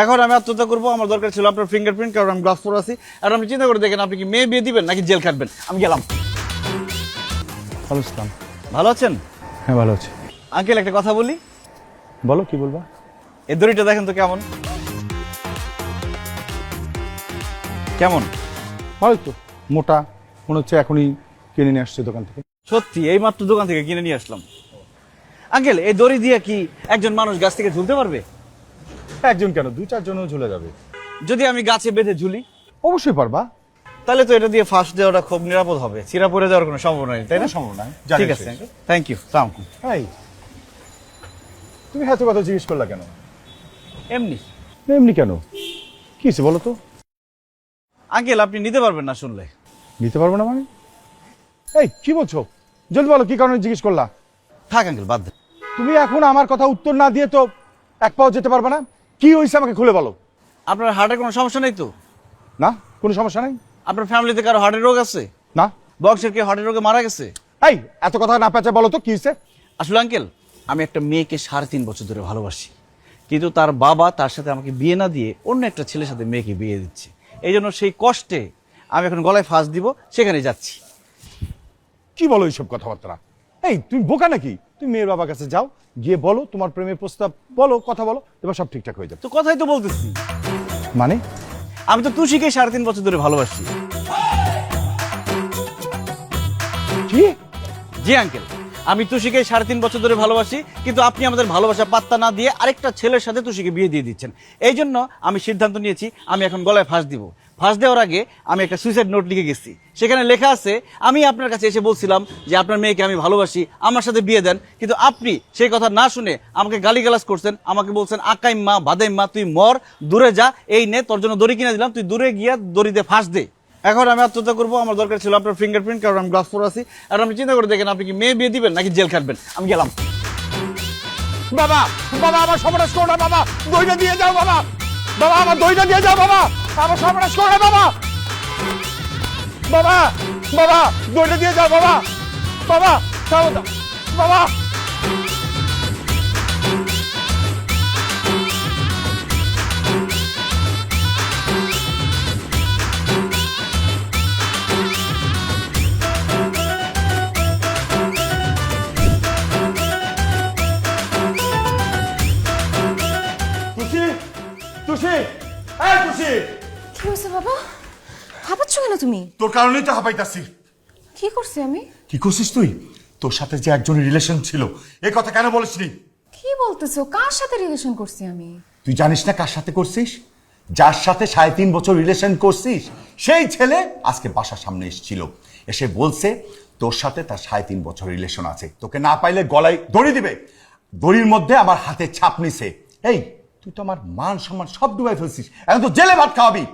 এখন আমি আত্মহত্যা করবো, আমার দরকার ছিল আপনার ফিঙ্গারপ্রিন্ট, কারণ আমি গ্লাস পরে আছি। আর আপনি চিন্তা করে দেখেন, আপনি কি মেয়ে বিয়ে দিবেন নাকি জেল খাটবেন? আমি গেলাম। ভালো ইসলাম। ভালো আছেন? হ্যাঁ ভালো আছি। আঙ্কেল একটা কথা বলি। বলো, কি বলবা? এই দড়িটা দেখেন তো কেমন কেমন ভালো তো, মোটা মনে হচ্ছে এখনই কিনে নিয়ে আসছে দোকান থেকে। সত্যি এই মাত্র দোকান থেকে কিনে নিয়ে আসলাম। আঙ্কেল এই দড়ি দিয়ে কি একজন মানুষ গাছ থেকে ঝুলতে পারবে? একজন কেন, 2-4 জনও ঝুলে যাবে। যদি আমি গাছে বেঁধে ঝুলি? অবশ্যই পারবা। তাহলে তো এটা দিয়ে ফাঁস দেওয়াটা খুব নিরাপদ হবে, চিরা পড়ে যাওয়ার কোনো সম্ভাবনা নেই, তাই না? সম্ভব না। ঠিক আছে, থ্যাংক ইউ। সালাম। এই তুমি এত কথা জিজ্ঞেস করলা কেন? এমনি। এমনি কেন, কি হয়েছে বলো তো? আঙ্কেল আপনি নিতে পারবেন না শুনলে। নিতে পারবো না মানে? এই কি বলছো, জলদি বলো, কি কারণে জিজ্ঞেস করলা? থাক আঙ্কেল, বাদ দেন। তুমি এখন আমার কথা উত্তর না দিয়ে তো এক পাও যেতে পারবে না। কি হয়েছে আমাকে খুলে বলো। আপনার হার্টের কোনো সমস্যা নেই তো? না, কোনো সমস্যা নেই। আপনার ফ্যামিলিতে কারো হার্টের রোগ আছে? না। বংশের কেউ হার্টের রোগে মারা গেছে? এই এত কথা না পেঁচে বলো তো কি হয়েছে। আসলে আঙ্কেল আমি একটা মেয়েকে 3.5 বছর ধরে ভালোবাসি, কিন্তু তার বাবা তার সাথে আমাকে বিয়ে না দিয়ে অন্য একটা ছেলের সাথে মেয়েকে বিয়ে দিচ্ছে। এই জন্য সেই কষ্টে আমি এখন গলায় ফাঁস দিব, সেখানে যাচ্ছি। কি বলো এইসব কথাবার্তা? এই তুমি বোকা নাকি? তুমি মেয়ের বাবার কাছে যাও, গিয়ে বলো তোমার প্রেমের প্রস্তাব, বলো, কথা বলো, এবার সব ঠিকঠাক হয়ে যাবে। তো কথাই তো বলতেছি। মানে? আমি তো তুষিকে 3.5 বছর ধরে ভালোবাসি। কি? জি আঙ্কেল, আমি তুষিকে 3.5 বছর ধরে ভালোবাসি, কিন্তু আপনি আমাদের ভালোবাসা পাত্তা না দিয়ে আরেকটা ছেলের সাথে তুষিকে বিয়ে দিয়ে দিচ্ছেন। এই জন্য আমি সিদ্ধান্ত নিয়েছি আমি এখন গলায় ফাঁস দিব। ফাঁস দেওয়ার আগে আমি একটা সুইসাইড নোট লিখে গেছি, সেখানে লেখা আছে আমি আপনার কাছে এসে বলছিলাম যে আপনার মেয়েকে আমি ভালোবাসি, আমার সাথে বিয়ে দেন, কিন্তু আপনি সেই কথা না শুনে আমাকে গালিগালাজ করছেন, আমাকে বলছেন আকাইম মা বাদাইম মা, তুই মর, দূরে যা, এই নে তোর জন্য দড়ি কিনে দিলাম, তুই দূরে গিয়া দড়িতে ফাঁস দে। এখন আমি আত্মহত্যা করবো, আমার দরকার ছিল আপনার ফিঙ্গারপ্রিন্ট, কারণ আমি গ্লাস পরে আছি। আর আপনি চিন্তা করে দেখেন, আপনি কি মেয়ে বিয়ে দিবেন নাকি জেল খাটবেন? আমি গেলাম। বাবা, বাবা আমার সর্বনাশ করো না বাবা, দইটা দিয়ে যাও বাবা, বাবা আমার দইটা দিয়ে যাও বাবা, আমার সর্বনাশ করো না বাবা, বাবা, বাবা দইটা দিয়ে যাও বাবা, বাবা ছাড়ো দাও বাবা। তুষি, তুষি, এই তুষি। কি হয়েছে বাবা? হাঁপাচ্ছ কেন তুমি? তোর কারণেই তো হাঁপাইতাছি। কি করছি আমি? কি করছিস তুই? তোর সাথে যে একজনের রিলেশন ছিল, এই কথা কেন বলিসনি? কি বলতেছো? কার সাথে রিলেশন করছি আমি? তুই জানিস না কার সাথে করছিস? যার সাথে 3.5 বছর রিলেশন করছিস, সেই ছেলে আজকে বাসার সামনে এসেছিল, এসে বলছে তোর সাথে তার 3.5 বছর রিলেশন আছে, তোকে না পাইলে গলায় দড়ি দিবে। দড়ির মধ্যে আমার হাতে ছাপ নিছে। এই তুই তো আমার মান সম্মান সব ডুবাই ফেলছিস, এখন তো জেলে ভাত খাওয়াবি।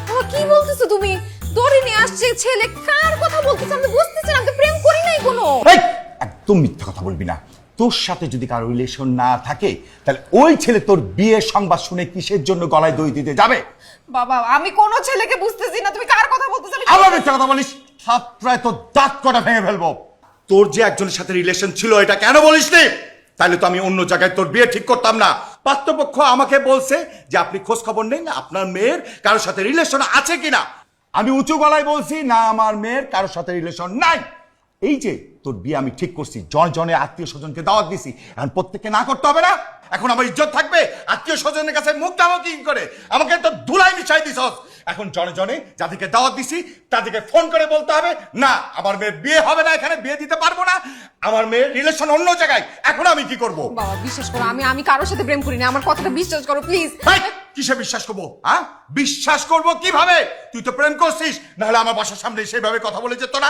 বাবা কি বলতেছো তুমি? দড়ি নিয়ে আসছে ছেলে, কার কথা বলতেছ? আমি বুঝতেছি না, আমি তো প্রেম করি নাই কোনো। এই একদম মিথ্যা কথা বলবি না। তোর সাথে যদি কারো রিলেশন না থাকে, তাহলে ওই ছেলে তোর বিয়ের সংবাদ শুনে কিসের জন্য গলায় দড়ি দিতে যাবে? বাবা আমি কোনো ছেলেকে বুঝতেছি না, তুমি কার কথা বলতেছো? আবার মিথ্যা কথা বলিস, থাপড়ায় তোর দাঁত কটা ভেঙে ফেলবো। তোর যে একজনের সাথে রিলেশন ছিল, এটা কেন বলিসনি? তাহলে তো আমি অন্য জায়গায় তোর বিয়ে ঠিক করতাম না। পাত্রপক্ষ আমাকে বলছে যে আপনি খোঁজ খবর নেন আপনার মেয়ের কারোর সাথে রিলেশন আছে কিনা। আমি উঁচু গলায় বলছি না, আমার মেয়ের কারোর সাথে রিলেশন নাই। এই যে তোর বিয়ে আমি ঠিক করছি, জনে আত্মীয় স্বজনকে দাওয়াত দিছি, এখন প্রত্যেককে না করতে হবে না? এখন আমার ইজ্জত থাকবে? আত্মীয় স্বজনের কাছে মুখ দাও কি করে? আমাকে তো ধুলাই মিশাই দিছস। এখন জনে যাদেরকে দাওয়াত দিছি তাদেরকে ফোন করে বলতে হবে না আমার মেয়ের বিয়ে হবে না, এখানে বিয়ে দিতে পারবো না, আমার মেয়ের রিলেশন অন্য জায়গায়। এখন আমি কি করব? বাবা বিশ্বাস করো, আমি কারোর সাথে প্রেম করি না, আমার কথাটা বিশ্বাস করো প্লিজ। কিসে বিশ্বাস করবো? হ্যাঁ বিশ্বাস করবো কিভাবে? তুই তো প্রেম করছিস, নাহলে আমার বাসার সামনে সেইভাবে কথা বলে যেত না।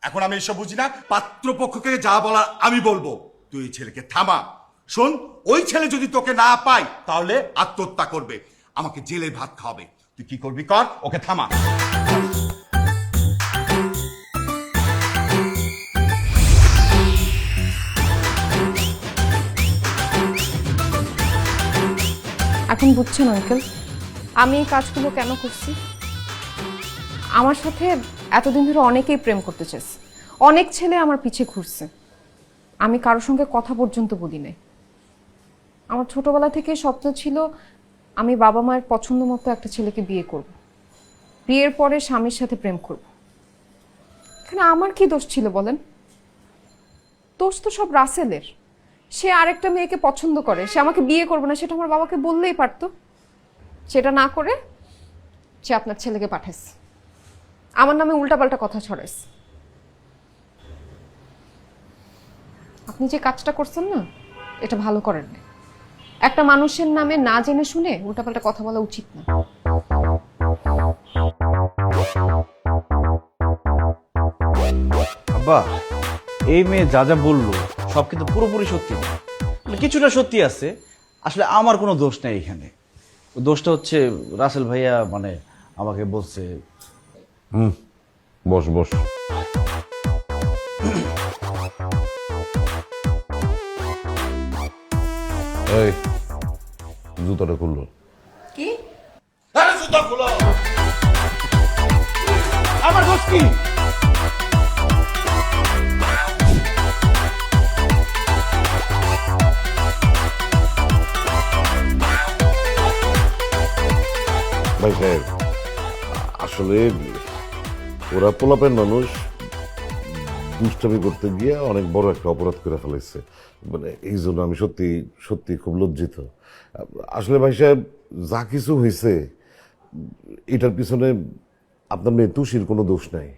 এখন আমি এসব বুঝি না, পাত্রপক্ষকে যা বলার আমি বলবো। তুই এই ছেলেকে থামা। শোন, ওই ছেলে যদি তোকে না পায় তাহলে আত্মহত্যা করবে, আমাকে জেলে ভাত খাওয়াবে। তুই কি করবি কর, ওকে থামা। এখন বুঝছেন আঙ্কেল আমি এই কাজগুলো কেন করছি? আমার সাথে এতদিন ধরে অনেকেই প্রেম করতে চেয়েছে, অনেক ছেলে আমার পিছে ঘুরছে, আমি কারোর সঙ্গে কথা পর্যন্ত বলি নাই। আমার ছোটবেলা থেকে স্বপ্ন ছিল আমি বাবা মায়ের পছন্দ মতো একটা ছেলেকে বিয়ে করব, বিয়ের পরে স্বামীর সাথে প্রেম করব। এখানে আমার কি দোষ ছিল বলেন? দোষ তো সব রাসেলের। সে আরেকটা মেয়েকে পছন্দ করে, সে আমাকে বিয়ে করবে না, সেটা আমার বাবাকে বললেই পারতো। সেটা না করে সে আপনার ছেলেকে পাঠাইছে, আমার নামে উল্টাপাল্টা কথা ছড়াইছে। আপনি যে কাজটা করছেন না, এটা ভালো করেন না। একটা মানুষের নামে না জেনে শুনে উল্টাপাল্টা কথা বলা উচিত না। আব্বা, এই মেয়ে যা যা বললো সব কিন্তু পুরোপুরি সত্যি না, মানে কিছুটা সত্যি আছে। আসলে আমার কোনো দোষ নেই এখানে। দোষটা হচ্ছে রাসেল ভাইয়া মানে আমাকে বলছে। বস বস। এই জুতাটা খুললো। কি? আরে জুতা খুলো। আমার দোষ কি? ভাই সাহেব, আসলে ওরা পোলাপের মানুষ দুষ্টামি করতে গিয়ে অনেক বড় একটা অপরাধ করে ফেলেছে। মানে এই জন্য আমি সত্যি সত্যি খুব লজ্জিত। আসলে ভাই সাহেব, যা কিছু হয়েছে এটার পিছনে আপনার মেয়ে তুষির কোনো দোষ নাই।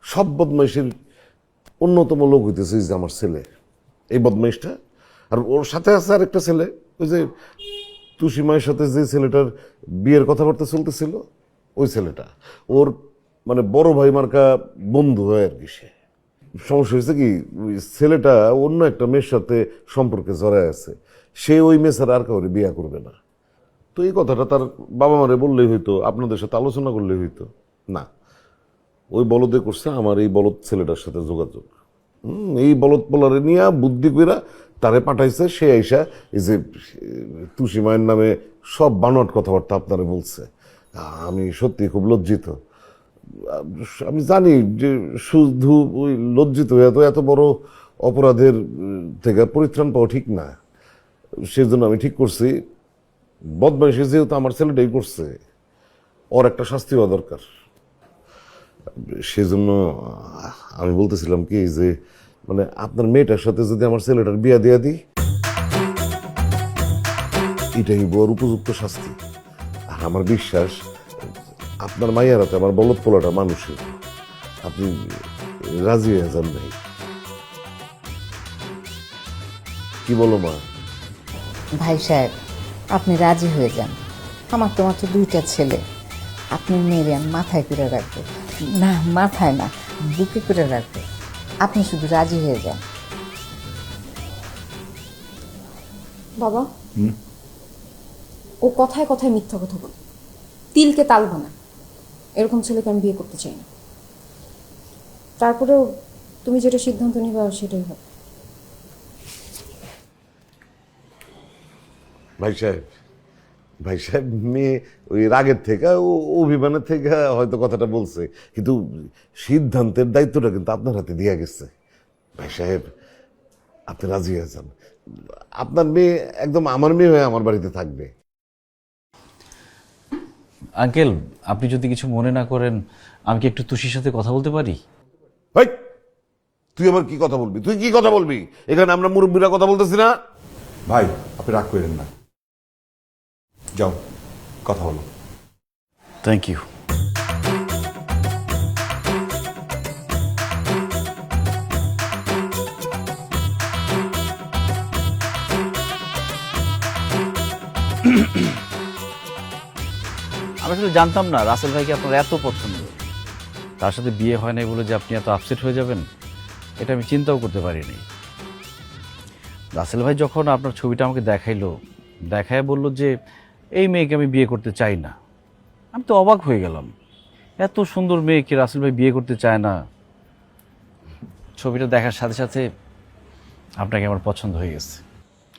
সব বদমাইশের অন্যতম লোক হইতেছে যে আমার ছেলে, এই বদমাইশটা। আর ওর সাথে আছে আর একটা ছেলে, ওই যে তুষি মায়ের সাথে যে ছেলেটার বিয়ের কথাবার্তা চলতেছিল, ওই ছেলেটা ওর মানে বড় ভাই মার্কা বন্ধু হয় আর কি। সে সমস্যা হয়েছে কি, ওই ছেলেটা অন্য একটা মেয়ের সাথে সম্পর্কে জড়ায় আছে। সে ওই মেয়ে ছাড়া আর কাউরে বিয়ে করবে না। তো এই কথাটা তার বাবা মারে বললেই হইতো, আপনাদের সাথে আলোচনা করলেই হইতো। না, ওই বলদে করছে আমার এই বলদ ছেলেটার সাথে যোগাযোগ। এই বলদ পোলারে নিয়ে বুদ্ধি কইরা তারে পাঠাইছে। সে আইসা এই যে তুষি মায়ের নামে সব বানোয়াট কথাবার্তা আপনারে বলছে। আমি সত্যি খুব লজ্জিত। আমি জানি যে শুধু ওই লজ্জিত হয়ে তো এত বড় অপরাধের থেকে পরিত্রাণ পাওয়া ঠিক না। সেজন্য আমি ঠিক করছি, বদমাইশি যেহেতু আমার ছেলেটাই করছে, ওর একটা শাস্তি হওয়া দরকার। সেজন্য আমি বলতেছিলাম কি যে মানে আপনার মেয়েটার সাথে যদি আমার ছেলেটার বিয়া দিয়া দিই, এটাই বড় উপযুক্ত শাস্তি। আর আমার বিশ্বাস আপনার মাইয়ার হাতে আমার বলদ পোলাটা মানুষের। আপনি রাজি হয়ে যান নাই? কি বলো মা? ভাই সাহেব, আপনি রাজি হয়ে যান। আমার তো মাত্র 2টা ছেলে। আপনি মেরে আমি মাথায় করে রাখবো, না মাথায় না, বুকে করে রাখবো। আপনি শুধু রাজি হয়ে যান। বাবা, ও কথায় কথায় মিথ্যা কথা বলে, তিলকে তাল বানায়। এরকম ছেলেকে আমি বিয়ে করতে চাই না। তারপরেও তুমি যেটা সিদ্ধান্ত নিবে সেটাই হবে। ভাই সাহেব, ভাই সাহেব, মেয়ে ওই রাগের থেকে ও অভিমানের থেকে হয়তো কথাটা বলছে, কিন্তু সিদ্ধান্তের দায়িত্বটা কিন্তু আপনার হাতে দিয়া গেছে। ভাই সাহেব, আপনি রাজি হয়ে যান। আপনার মেয়ে একদম আমার মেয়ে হয়ে আমার বাড়িতে থাকবে। আঙ্কেল, আপনি যদি কিছু মনে না করেন, আমি কি একটু তুষির সাথে কথা বলতে পারি? ভাই, তুই আবার কি কথা বলবি? তুই কি কথা বলবি? এখানে আমরা মুরব্বীরা কথা বলতেছি না? ভাই, আপনি রাগ করেন না, যাও কথা বলো। Thank you. আমি আসলে জানতাম না রাসেল ভাইকে আপনার এত পছন্দ। তার সাথে বিয়ে হয় নাই বলে যে আপনি এত আপসেট হয়ে যাবেন, এটা আমি চিন্তাও করতে পারিনি। রাসেল ভাই যখন আপনার ছবিটা আমাকে দেখায় বলল যে এই মেয়েকে আমি বিয়ে করতে চাই না, আমি তো অবাক হয়ে গেলাম। এত সুন্দর মেয়েকে রাসেল ভাই বিয়ে করতে চায় না? ছবিটা দেখার সাথে সাথে আপনাকে আমার পছন্দ হয়ে গেছে।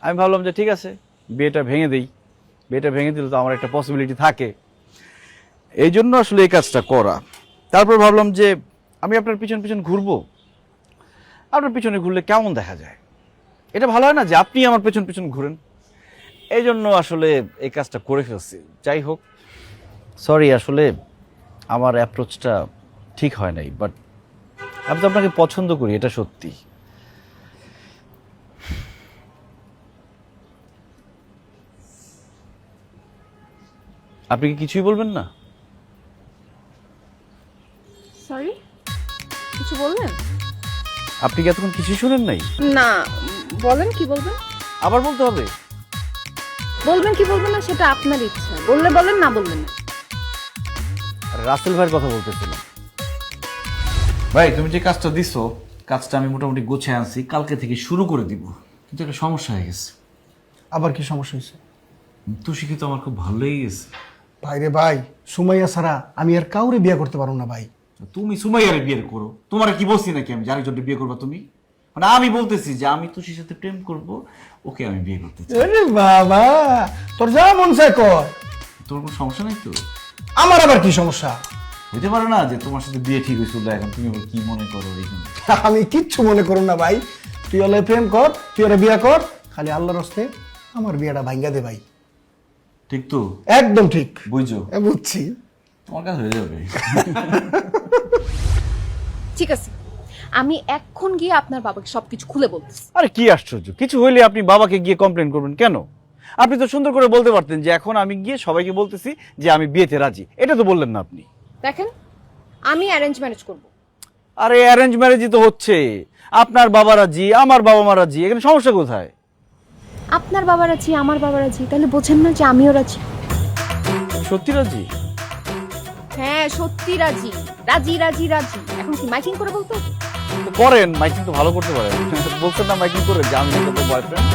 আমি ভাবলাম যে ঠিক আছে, বিয়েটা ভেঙে দেই। বিয়েটা ভেঙে দিলে তো আমার একটা পসিবিলিটি থাকে, এই জন্য আসলে এই কাজটা করা। তারপর ভাবলাম যে আমি আপনার পিছন পিছন ঘুরবো। আপনার পিছনে ঘুরলে কেমন দেখা যায়? এটা ভালো হয় না যে আপনি আমার পেছন পেছন ঘুরেন? এই জন্য আসলে এই কাজটা করে ফেলছি। যাই হোক, সরি, আসলে আমার অ্যাপ্রোচটা ঠিক হয় নাই, বাট আমি তো আপনাকে পছন্দ করি, এটা সত্যি। আপনি কি কিছুই বলবেন না? সরি, কিছু বললেন? আপনি কি এতক্ষণ কিছুই শুনেন নাই? না, বলেন কি বলবেন। আবার বলতে হবে? বলবেন কি বলবেন না সেটা আপনার ইচ্ছা, বললে বলেন, না বললেন না। রাসেল ভাইয়ের কথা বলতেছিলাম। ভাই, তুমি যে কাজটা দিছো, কাজটা আমি মোটামুটি গোছায় আনছি, কালকে থেকে শুরু করে দিব। কিন্তু একটা সমস্যা হয়ে গেছে। আবার কি সমস্যা হয়েছে? তুষিকে তো আমার খুব ভালো লেগে গেছে। ভাই রে ভাই, সুমাইয়া ছাড়া আমি আর কাউরে বিয়ে করতে পারবো না ভাই। তুমি সুমাইয়ারে বিয়ে করো? তোমার কি বলছি নাকি আমি আরেকজনকে বিয়ে করবো? তুমি মানে আমি বলতেছি যে আমি তুষির সাথে প্রেম করব, ওকে আমি বিয়ে করতে চাই। আরে বাবা, তোর যা মন চায় কর। তোমার কোনো সমস্যা নাই তো? আমার আবার কি সমস্যা? হইতে পারে না যে তোমার সাথে বিয়ে ঠিক হয়েছিল, এখন তুমি আবার কি মনে করো এইখানে? আমি কিচ্ছু মনে করুন না ভাই। তুই ওলে প্রেম কর, তুই ওরা বিয়ে কর, খালি আল্লাহর হস্তে আমার বিয়েটা ভাঙ্গা দে ভাই। ঠিক তো? একদম ঠিক বুঝছো? বুঝছি। তোমার কাছে হয়ে যাবে। ঠিক আছে, আমি এখন গিয়ে আপনার বাবাকে সবকিছু খুলে বলতেছি। আরে কি আশ্চর্য, কিছু হইলে আপনি বাবাকে গিয়ে কমপ্লেন করবেন কেন? আপনি তো সুন্দর করে বলতে পারতেন যে এখন আমি গিয়ে সবাইকে বলতেছি যে আমি বিয়েতে রাজি। এটা তো বললেন না আপনি। দেখেন, আমি অ্যারেঞ্জ ম্যারেজ করব। আরে অ্যারেঞ্জ ম্যারেজই তো হচ্ছে, আপনার বাবা রাজি, আমার বাবা মা রাজি, এখানে সমস্যা কোথায়? আপনার বাবা রাজি, আমার বাবা রাজি, তাহলে বোঝেন না যে আমিও রাজি। সত্যি রাজি? হ্যাঁ, সত্যি রাজি, রাজি রাজি রাজি। এখন কি মাইকিং করে বলতো? তো করেন, মাইকিং তো ভালো করতে পারেন। বলছেন না মাইকিং করে যে আমি বয়ফ্রেন্ড।